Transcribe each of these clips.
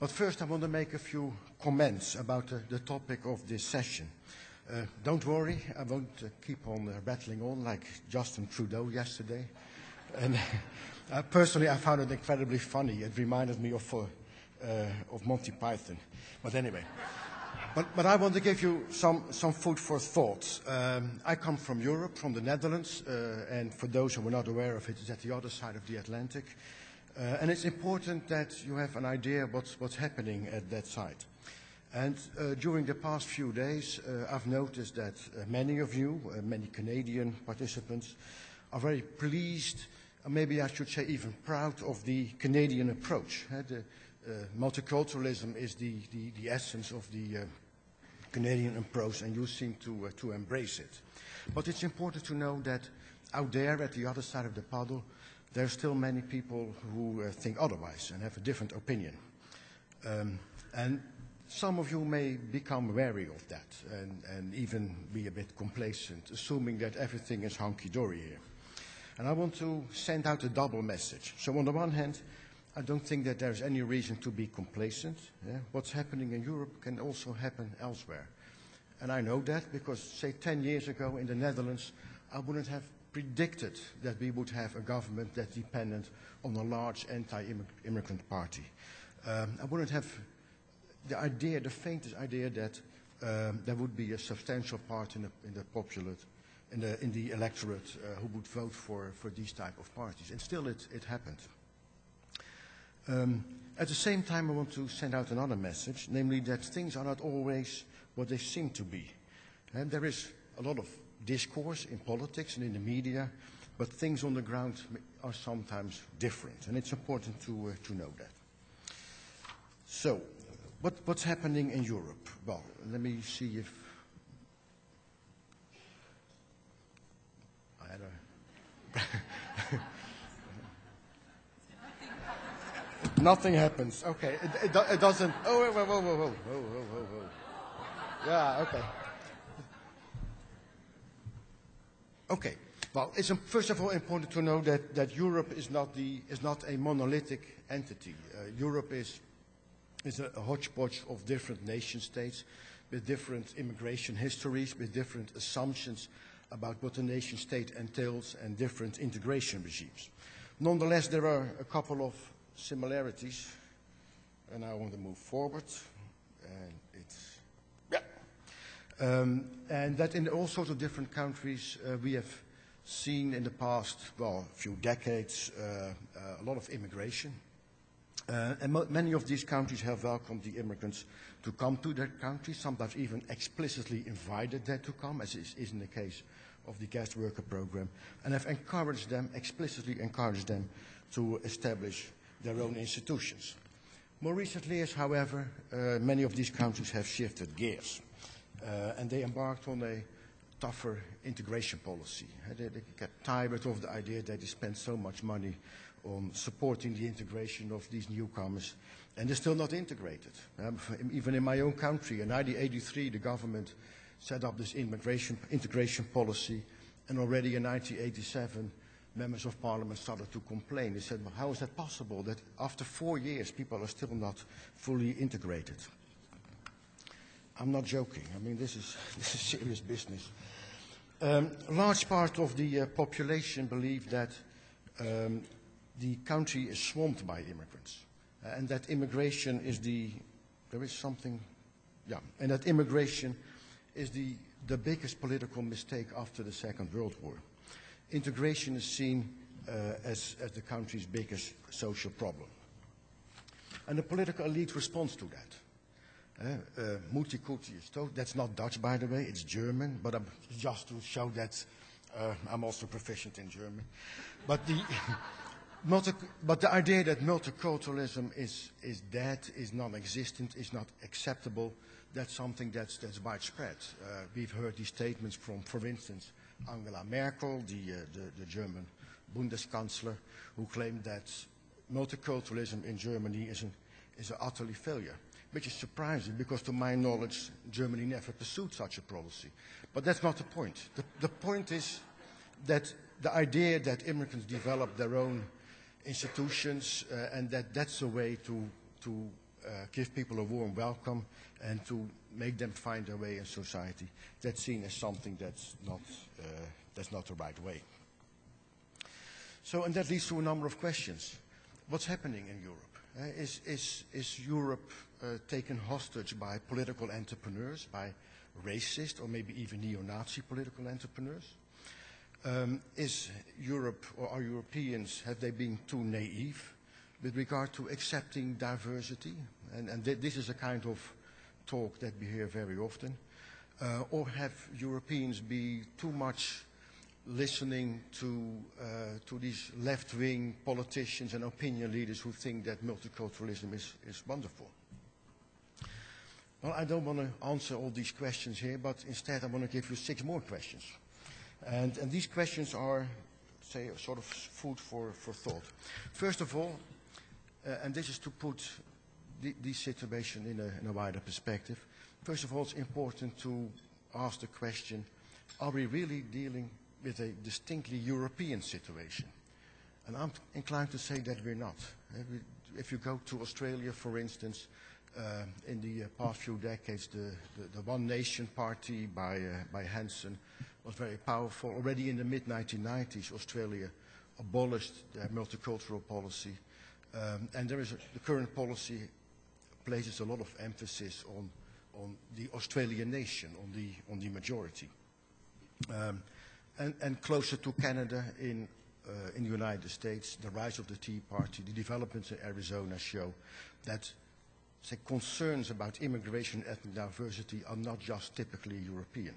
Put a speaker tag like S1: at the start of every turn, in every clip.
S1: But first I want to make a few comments about the topic of this session. Don't worry, I won't keep on rattling on like Justin Trudeau yesterday. And personally, I found it incredibly funny. It reminded me of Monty Python. But anyway, but I want to give you some food for thought. I come from Europe, from the Netherlands, and for those who are not aware of it, it's at the other side of the Atlantic. And it's important that you have an idea what's happening at that side. And during the past few days, I've noticed that many of you, many Canadian participants, are very pleased, or maybe I should say even proud of the Canadian approach. Multiculturalism is the essence of the Canadian approach, and you seem to embrace it. But it's important to know that out there at the other side of the puddle, there are still many people who think otherwise and have a different opinion. And some of you may become wary of that and even be a bit complacent, assuming that everything is hunky-dory here. And I want to send out a double message. So on the one hand, I don't think that there's any reason to be complacent. Yeah? What's happening in Europe can also happen elsewhere. And I know that because, say, 10 years ago in the Netherlands, I wouldn't have predicted that we would have a government that depended on a large anti-immigrant party. I wouldn't have the idea, the faintest idea that there would be a substantial part in the populate, in the electorate who would vote for these type of parties. And still it happened. At the same time, I want to send out another message, namely that things are not always what they seem to be. And there is a lot of discourse in politics and in the media, but things on the ground are sometimes different, and it's important to know that. So, what's happening in Europe? Well, let me see if I had a nothing happens. Okay, it doesn't. Oh, whoa. Yeah, okay. Okay. Well, it's first of all important to know that Europe is not a monolithic entity. Europe is a hodgepodge of different nation states with different immigration histories, with different assumptions about what a nation state entails and different integration regimes. Nonetheless, there are a couple of similarities, and I want to move forward, and it's, yeah. And that in all sorts of different countries, we have seen in the past, well, few decades, a lot of immigration. And many of these countries have welcomed the immigrants to come to their country, sometimes even explicitly invited them to come, as is in the case of the guest worker program, and have encouraged them, explicitly encouraged them to establish their own institutions. More recently, as however, many of these countries have shifted gears, and they embarked on a tougher integration policy. They get tired of the idea that they spend so much money on supporting the integration of these newcomers, and they're still not integrated. Even in my own country, in 1983, the government set up this integration policy, and already in 1987, members of parliament started to complain. They said, well, how is that possible that after 4 years people are still not fully integrated? I'm not joking. I mean, this is serious business. A large part of the population believe that the country is swamped by immigrants, and that immigration is and that immigration is the biggest political mistake after the Second World War. Integration is seen as the country's biggest social problem. And the political elite responds to that. Multiculti is told, that's not Dutch, by the way, it's German, but just to show that I'm also proficient in German. But the idea that multiculturalism is dead, is non-existent, is not acceptable, that's something that's widespread. We've heard these statements from, for instance, Angela Merkel, the German Bundeskanzler, who claimed that multiculturalism in Germany is an utterly failure, which is surprising because, to my knowledge, Germany never pursued such a policy. But that's not the point. The point is that the idea that immigrants develop their own institutions and that's a way to give people a warm welcome and to make them find their way in society. That's seen as something that's not the right way. So, and that leads to a number of questions. What's happening in Europe? Is Europe taken hostage by political entrepreneurs, by racist or maybe even neo-Nazi political entrepreneurs? Is Europe, or are Europeans, have they been too naive with regard to accepting diversity? And this is a kind of talk that we hear very often. Or have Europeans been too much listening to these left-wing politicians and opinion leaders who think that multiculturalism is wonderful? Well, I don't want to answer all these questions here, but instead I want to give you 6 more questions. And these questions are, say, sort of food for thought. First of all, and this is to put this situation in a wider perspective, first of all, it's important to ask the question, are we really dealing with a distinctly European situation? And I'm inclined to say that we're not. If you go to Australia, for instance, in the past few decades, the One Nation Party by Hanson was very powerful. Already in the mid-1990s, Australia abolished their multicultural policy. And the current policy places a lot of emphasis on the Australian nation, on the majority. And closer to Canada, in the United States, the rise of the Tea Party, the developments in Arizona show that, say, concerns about immigration and ethnic diversity are not just typically European.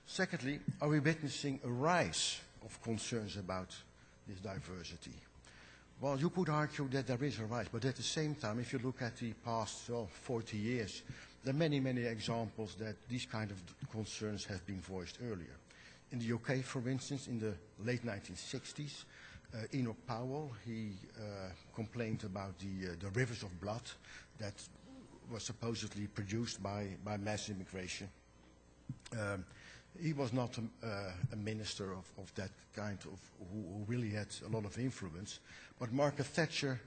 S1: Secondly, are we witnessing a rise of concerns about this diversity? Well, you could argue that there is a rise, but at the same time, if you look at the past 40 years, there are many, many examples that these kind of concerns have been voiced earlier. In the UK, for instance, in the late 1960s, Enoch Powell, he complained about the rivers of blood that were supposedly produced by mass immigration. He was not a minister of that kind who really had a lot of influence, but Margaret Thatcher,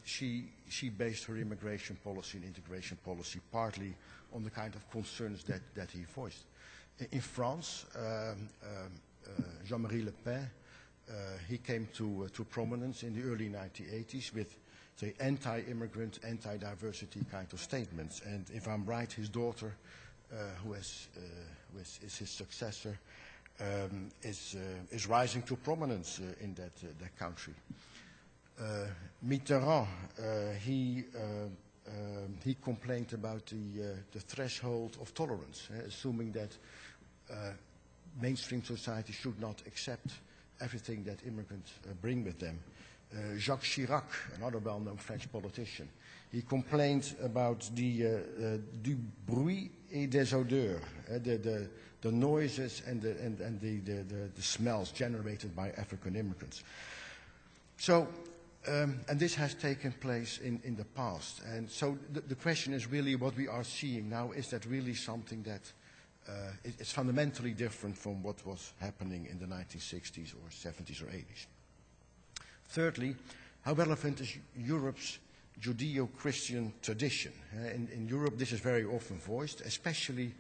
S1: she based her immigration policy and integration policy partly on the kind of concerns that he voiced. In France, Jean-Marie Le Pen, he came to prominence in the early 1980s with, say, anti-immigrant, anti-diversity kind of statements. And if I'm right, his daughter, who is his successor, is rising to prominence in that country. Mitterrand, he complained about the threshold of tolerance, assuming that mainstream society should not accept everything that immigrants bring with them. Jacques Chirac, another well-known French politician, he complained about du bruit et des odeurs, the noises and the smells generated by African immigrants. So, and this has taken place in the past. And so the question is really what we are seeing now, is that really something that is fundamentally different from what was happening in the 1960s or 70s or 80s. Thirdly, how relevant is Europe's Judeo-Christian tradition? In Europe, this is very often voiced, especially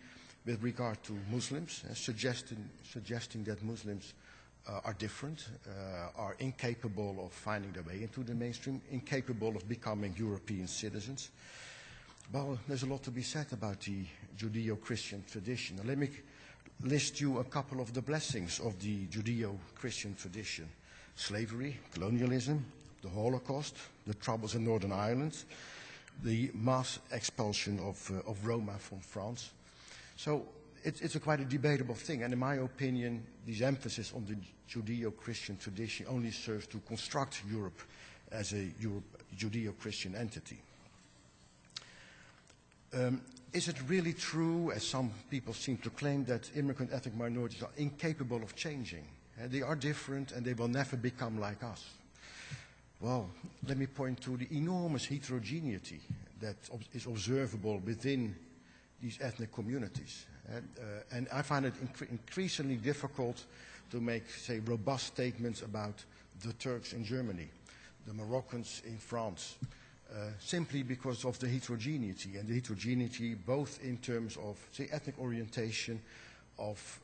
S1: with regard to Muslims, suggesting that Muslims are different, are incapable of finding their way into the mainstream, incapable of becoming European citizens. Well, there's a lot to be said about the Judeo-Christian tradition. Now, let me list you a couple of the blessings of the Judeo-Christian tradition. Slavery, colonialism, the Holocaust, the troubles in Northern Ireland, the mass expulsion of Roma from France. So it's quite a debatable thing, and in my opinion, this emphasis on the Judeo-Christian tradition only serves to construct Europe as a Judeo-Christian entity. Is it really true, as some people seem to claim, that immigrant ethnic minorities are incapable of changing? They are different and they will never become like us. Well, let me point to the enormous heterogeneity that is observable within these ethnic communities. And I find it increasingly difficult to make, say, robust statements about the Turks in Germany, the Moroccans in France, simply because of the heterogeneity, and the heterogeneity both in terms of, say, ethnic orientation, of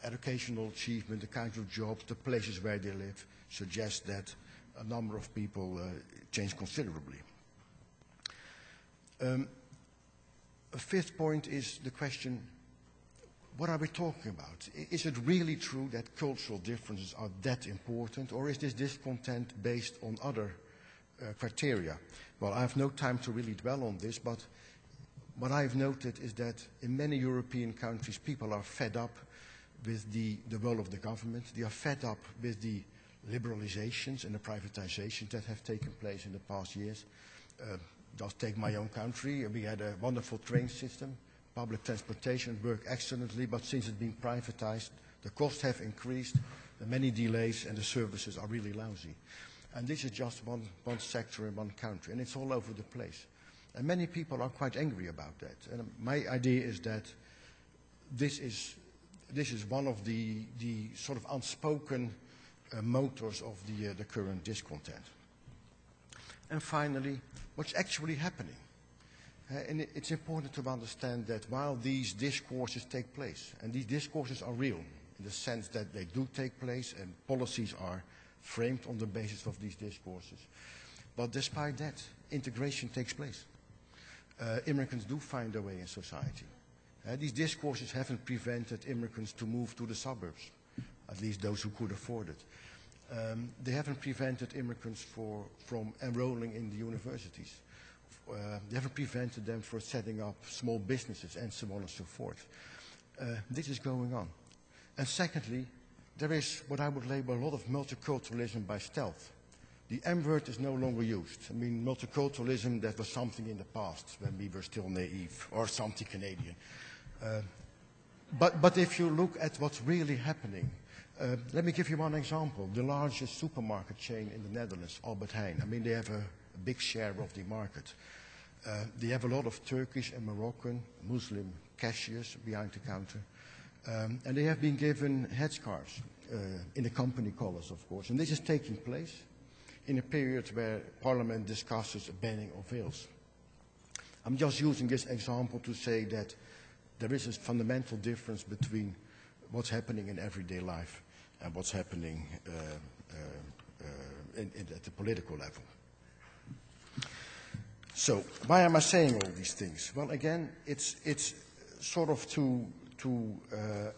S1: educational achievement, the kind of jobs, the places where they live, suggests that a number of people change considerably. A fifth point is the question, what are we talking about? Is it really true that cultural differences are that important, or is this discontent based on other criteria? Well, I have no time to really dwell on this, but what I've noted is that in many European countries, people are fed up with the role of the government. They are fed up with the liberalizations and the privatizations that have taken place in the past years. Just take my own country. We had a wonderful train system. Public transportation worked excellently, but since it's been privatized, the costs have increased, there are many delays, and the services are really lousy. And this is just one sector in one country, and it's all over the place. And many people are quite angry about that. And my idea is that this is one of the sort of unspoken motors of the current discontent. And finally, what's actually happening? And it's important to understand that while these discourses take place, and these discourses are real in the sense that they do take place and policies are framed on the basis of these discourses, but despite that, integration takes place. Immigrants do find their way in society. These discourses haven't prevented immigrants to move to the suburbs, at least those who could afford it. They haven't prevented immigrants from enrolling in the universities. They haven't prevented them from setting up small businesses and so on and so forth. This is going on. And secondly, there is what I would label a lot of multiculturalism by stealth. The M word is no longer used. I mean, multiculturalism, that was something in the past when we were still naive, or something Canadian. But if you look at what's really happening, let me give you one example. The largest supermarket chain in the Netherlands, Albert Heijn. I mean, they have a big share of the market. They have a lot of Turkish and Moroccan Muslim cashiers behind the counter. And they have been given headscarves in the company colors, of course. And this is taking place in a period where Parliament discusses a banning of veils. I'm just using this example to say that there is a fundamental difference between what's happening in everyday life and what's happening at the political level. So, why am I saying all these things? Well, again, it's sort of to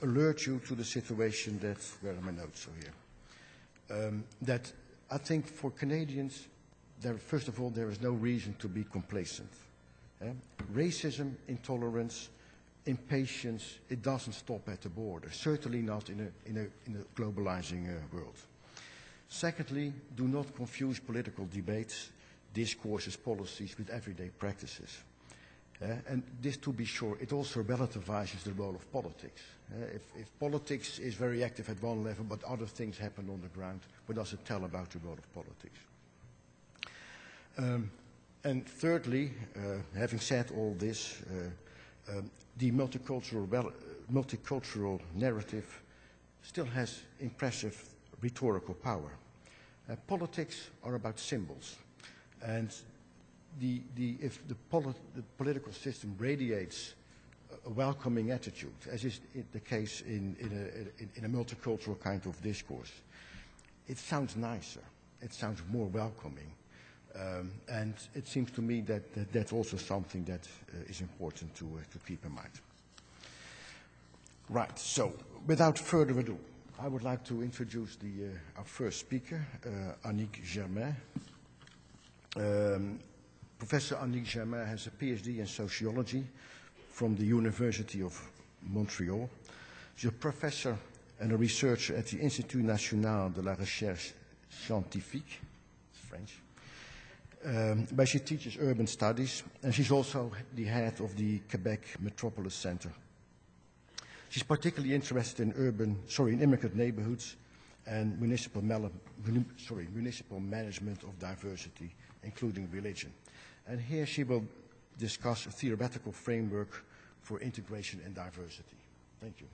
S1: alert you to the situation that, where are my notes here? That I think for Canadians, first of all, there is no reason to be complacent. Racism, intolerance, impatience, it doesn't stop at the border, certainly not in a globalizing world. Secondly, do not confuse political debates, discourses, policies with everyday practices. And this, to be sure, it also relativizes the role of politics. If politics is very active at one level, but other things happen on the ground, what does it tell about the role of politics? And thirdly, having said all this, the multicultural narrative still has impressive rhetorical power. Politics are about symbols, and if the political system radiates a welcoming attitude, as is the case in a multicultural kind of discourse, it sounds nicer, it sounds more welcoming, and it seems to me that that's also something that is important to keep in mind. Right, so without further ado, I would like to introduce our first speaker, Annick Germain. Professor Annick Germain has a PhD in sociology from the University of Montreal. She's a professor and a researcher at the Institut National de la Recherche Scientifique, it's French, where she teaches urban studies, and she's also the head of the Quebec Metropolis Center. She's particularly interested in immigrant neighborhoods and municipal management of diversity, including religion. And here she will discuss a theoretical framework for integration and diversity. Thank you.